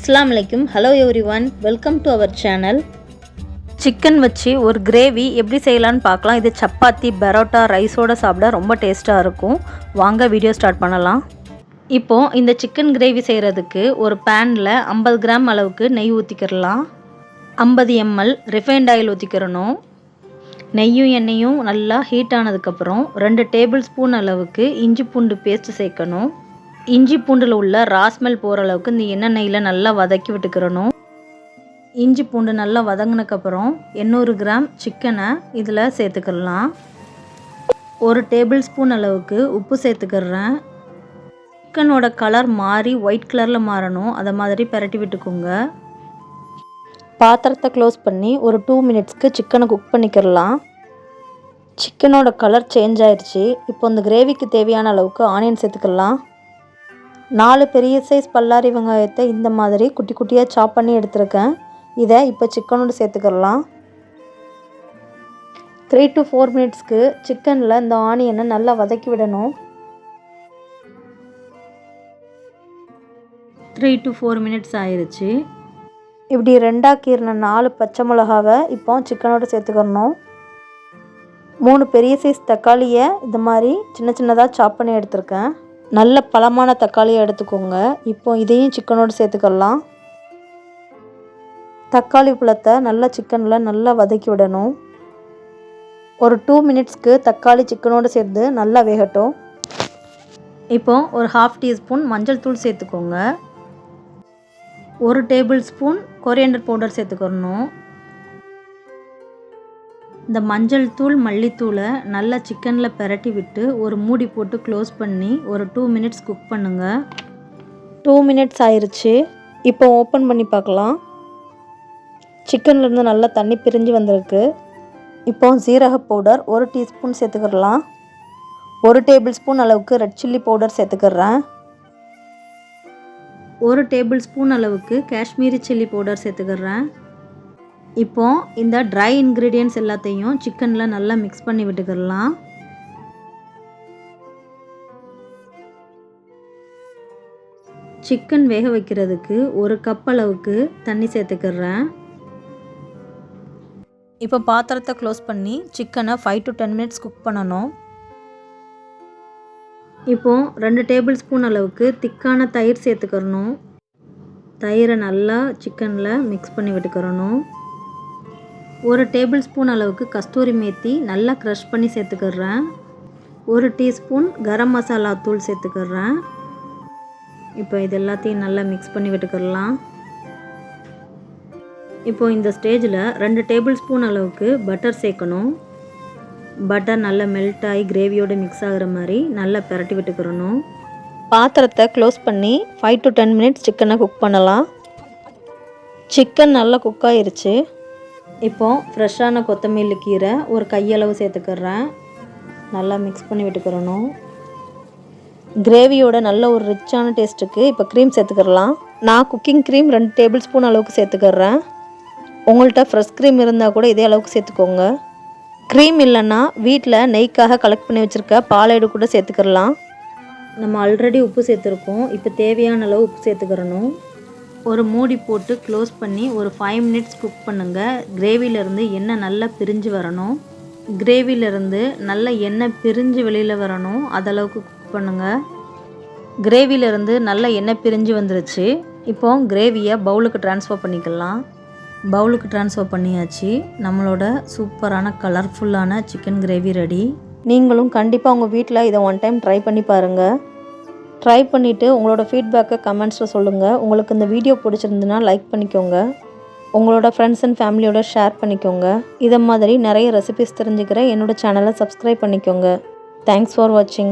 अस्सलाम वालेकुम hello everyone welcome to our channel chicken வச்சு ஒரு கிரேவி எப்படி செய்யலாம்னு பார்க்கலாம் இது சப்பாத்தி பரோட்டா ரைஸோட சாப்பிட ரொம்ப டேஸ்டா இருக்கும் வாங்க வீடியோ ஸ்டார்ட் பண்ணலாம் இப்போ இந்த சிக்கன் கிரேவி செய்யிறதுக்கு ஒரு panல 50 கிராம் அளவுக்கு நெய் ஊத்திக்கலாம் 50 ml refined oil ஊத்திக்கறணும் நெய்யும் எண்ணெயும் நல்லா ஹீட் ஆனதுக்கு அப்புறம் 2 டேபிள் ஸ்பூன் அளவுக்கு இஞ்சி பூண்டு பேஸ்ட் சேர்க்கணும் இஞ்சி பூண்டுல உள்ள ரா ஸ்மெல் போற அளவுக்கு இந்த எண்ணெய் நெய்யில நல்லா வதக்கி விட்டுக்கறணும் இஞ்சி பூண்டு நல்லா வதங்கினதுக்கு அப்புறம் 800 கிராம் சிக்கனை இதல சேர்த்துக்கலாம் 1 டேபிள் ஸ்பூன் அளவுக்கு உப்பு சேர்த்துக்கறேன் சிக்கனோட கலர் மாறி ஒயிட் கலர்ல மாறணும் அத மாதிரி பரட்டி விட்டுக்கோங்க பாத்திரத்தை க்ளோஸ் பண்ணி ஒரு 2 மினிட்ஸ்க்கு சிக்கனை குக் பண்ணிக்கலாம் சிக்கனோட கலர் சேஞ்ச் ஆயிருச்சு இப்போ இந்த கிரேவிக்கு தேவையான அளவுக்கு ஆனியன் சேர்த்துக்கலாம் 4 பெரிய சைஸ் பல்லாரி வெங்காயத்தை இந்த மாதிரி குட்டி குட்டியா சாப் பண்ணி எடுத்துர்க்கேன் இதை இப்போ சிக்கனோட சேர்த்துக்கலாம் 3 to 4 மினிட்ஸ்க்கு சிக்கன்ல இந்த ஆனியனை நல்லா வதக்கி விடணும் 3 to 4 மினிட்ஸ் ஆயிருச்சு இப்படி ரெண்டா கீறன 4 பச்சை மிளகாவை இப்போ சிக்கனோட சேர்த்துக்கறணும் 3 பெரிய சைஸ் தக்காளியை இந்த மாதிரி சின்ன சின்னதா சாப் பண்ணி எடுத்துர்க்கேன் நல்ல பழமான தக்காளியை எடுத்துக்கோங்க இப்போ இதையும் சிக்கனோட சேர்த்துக்கலாம் தக்காளி பழத்தை நல்லா சிக்கன்ல நல்லா வதக்கி விடணும் ஒரு 2 மினிட்ஸ்க்கு தக்காளி சிக்கனோட சேர்த்து நல்லா வேகட்டும் இப்போ ஒரு 1/2 டீஸ்பூன் மஞ்சள் தூள் சேர்த்துக்கோங்க 1 டேபிள் ஸ்பூன் கொரியாண்டர் பவுடர் சேர்த்துக்கறணும் இந்த மஞ்சள் தூள் மல்லித்தூளை நல்லா சிக்கன்ல பரட்டி விட்டு ஒரு மூடி போட்டு க்ளோஸ் பண்ணி ஒரு 2 மினிட்ஸ் குக் பண்ணுங்க 2 மினிட்ஸ் ஆயிருச்சு இப்போ ஓபன் பண்ணி பார்க்கலாம் சிக்கன்ல இருந்து நல்லா தண்ணி பிரிஞ்சு வந்திருக்கு இப்போ ஜீரக பவுடர் 1 டீஸ்பூன் சேர்த்துக்கறலாம் 1 டேபிள் ஸ்பூன் அளவுக்கு ரெட் சில்லி பவுடர் சேர்த்துக்கறேன் 1 டேபிள் ஸ்பூன் அளவுக்கு காஷ்மீரி சில்லி பவுடர் சேர்த்துக்கறேன் இப்போ இந்த dry ingredients எல்லாத்தையும் சிக்கன்ல நல்லா mix பண்ணி விட்டுக்கலாம் சிக்கன் வேக வைக்கிறதுக்கு 1 கப் அளவுக்கு தண்ணி சேர்த்துக்கறேன் இப்போ பாத்திரத்தை க்ளோஸ் பண்ணி சிக்கனை 5 to 10 மினிட்ஸ் குக் பண்ணனும் இப்போ 2 டேபிள் ஸ்பூன் அளவுக்கு திக்கான தயிர் சேர்த்துக்கறணும் தயிரை நல்லா சிக்கன்ல mix பண்ணி விட்டுக்கறணும் 1 டேபிள் ஸ்பூன் அளவுக்கு கஸ்தூரி மேத்தி நல்லா க்ரஷ் பண்ணி சேர்த்துக்கறேன் 1 டீஸ்பூன் கரம் மசாலா தூள் சேர்த்துக்கறேன் இப்போ இது எல்லாத்தையும் நல்லா mix பண்ணி விட்டுக்கலாம் இப்போ இந்த ஸ்டேஜ்ல 2 டேபிள் ஸ்பூன் அளவுக்கு பட்டர் சேர்க்கணும் பட்டர் நல்லா மெல்ட் ஆகி கிரேவியோட mix ஆகுற மாதிரி நல்லா பரட்டி விட்டுக்கறணும் பாத்திரத்தை க்ளோஸ் பண்ணி 5 to 10 மினிட்ஸ் சிக்கனை குக் பண்ணலாம் சிக்கன் நல்லா குக் ஆயிருச்சு இப்போ ஃப்ரெஷ்ஷான கொத்தமல்லி கீரை ஒரு கையளவு சேர்த்துக்கறேன் நல்லா mix பண்ணி விட்டுக்கறணும் கிரேவியோட நல்ல ஒரு ரிச்சான டேஸ்ட்டுக்கு இப்போ க்ரீம் சேர்த்துக்கறலாம் நான் குக்கிங் க்ரீம் 2 டேபிள் ஸ்பூன் அளவுக்கு சேர்த்துக்கறேன் உங்கள்கிட்ட ஃப்ரெஷ் க்ரீம் இருந்தால் கூட இதே அளவுக்கு சேர்த்துக்கோங்க க்ரீம் இல்லைன்னா வீட்டில் நெய்க்காக கலெக்ட் பண்ணி வச்சுருக்க பாலைடு கூட சேர்த்துக்கறலாம் நம்ம ஆல்ரெடி உப்பு சேர்த்துருக்கோம் இப்போ தேவையான அளவு உப்பு சேர்த்துக்கறணும் ஒரு மூடி போட்டு க்ளோஸ் பண்ணி ஒரு 5 மினிட்ஸ் குக் பண்ணுங்க கிரேவில இருந்து எண்ணெய் நல்லா பிரிஞ்சு வரணும் கிரேவில இருந்து நல்ல எண்ணெய் பிரிஞ்சு வெளியில வரணும் அத அளவுக்கு குக் பண்ணுங்க கிரேவில இருந்து நல்ல எண்ணெய் பிரிஞ்சு வந்துருச்சு இப்போ கிரேவியை பவுலுக்கு ட்ரான்ஸ்ஃபர் பண்ணிக்கலாம் பவுலுக்கு ட்ரான்ஸ்ஃபர் பண்ணியாச்சு நம்மளோட சூப்பரான கலர்ஃபுல்லான சிக்கன் கிரேவி ரெடி நீங்களும் கண்டிப்பா உங்க வீட்ல இத ஒன் டைம் ட்ரை பண்ணி பாருங்க ட்ரை பண்ணிட்டு உங்களோட ஃபீட்பேக்கை கமெண்ட்ஸ்ல சொல்லுங்க உங்களுக்கு இந்த வீடியோ பிடிச்சிருந்தா லைக் பண்ணிக்கோங்க உங்களோட ஃப்ரெண்ட்ஸ் அண்ட் ஃபேமிலியோட ஷேர் பண்ணிக்கோங்க இத மாதிரி நிறைய ரெசிபீஸ் தெரிஞ்சுக்கிற என்னோட சேனலை சப்ஸ்கிரைப் பண்ணிக்கோங்க Thanks for watching